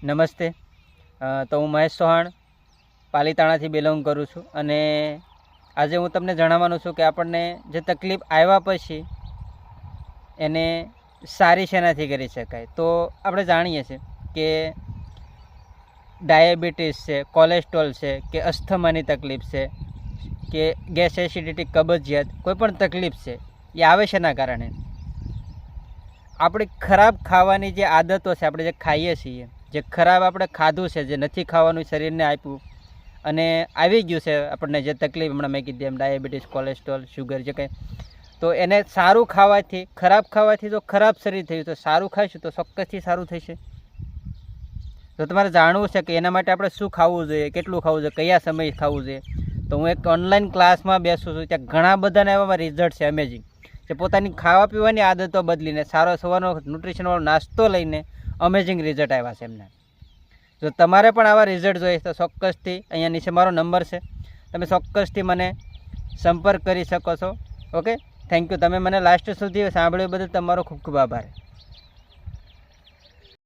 નમસ્તે. તો હું મહેશ ચૌહાણ પાલીતાણાથી બિલોંગ કરું છું અને આજે હું તમને જણાવવાનું છું કે આપણને જે તકલીફ આવ્યા પછી એને સારી શેનાથી કરી શકાય. તો આપણે જાણીએ છીએ કે ડાયાબિટીસ છે, કોલેસ્ટ્રોલ છે કે અસ્થમાની તકલીફ છે કે ગેસ એસિડિટી, કબજિયાત, કોઈ પણ તકલીફ છે એ આવે શેના કારણે? આપણી ખરાબ ખાવાની જે આદતો છે, આપણે જે ખાઈએ છીએ, જે ખરાબ આપણે ખાધું છે, જે નથી ખાવાનું શરીરને આપ્યું અને આવી ગયું છે આપણને જે તકલીફ હમણાં મેં કીધી એમ ડાયાબિટીસ, કોલેસ્ટ્રોલ, શુગર જે કંઈ, તો એને સારું ખાવાથી, ખરાબ ખાવાથી જો ખરાબ શરીર થયું તો સારું ખાઈશું તો ચોક્કસથી સારું થશે. તો તમારે જાણવું છે કે એના માટે આપણે શું ખાવું જોઈએ, કેટલું ખાવું જોઈએ, કયા સમયે ખાવું જોઈએ. તો હું એક ઓનલાઈન ક્લાસમાં બેસું છું, ત્યાં ઘણા બધાના એવા રિઝલ્ટ છે અમેઝિંગ, જે પોતાની ખાવા પીવાની આદતો બદલીને સારો સવારનો ન્યુટ્રિશનવાળો નાસ્તો લઈને અમેઝિંગ રિઝલ્ટ આવ્યા છે એમને. જો તમારે પણ આવા રિઝલ્ટ જોઈએ તો ચોક્કસથી અહીંયા નીચે મારો નંબર છે, તમે ચોક્કસથી મને સંપર્ક કરી શકો છો. Okay, thank you. તમે મને લાસ્ટ સુધી સાંભળ્યું બદલ તમારો ખૂબ ખૂબ આભાર.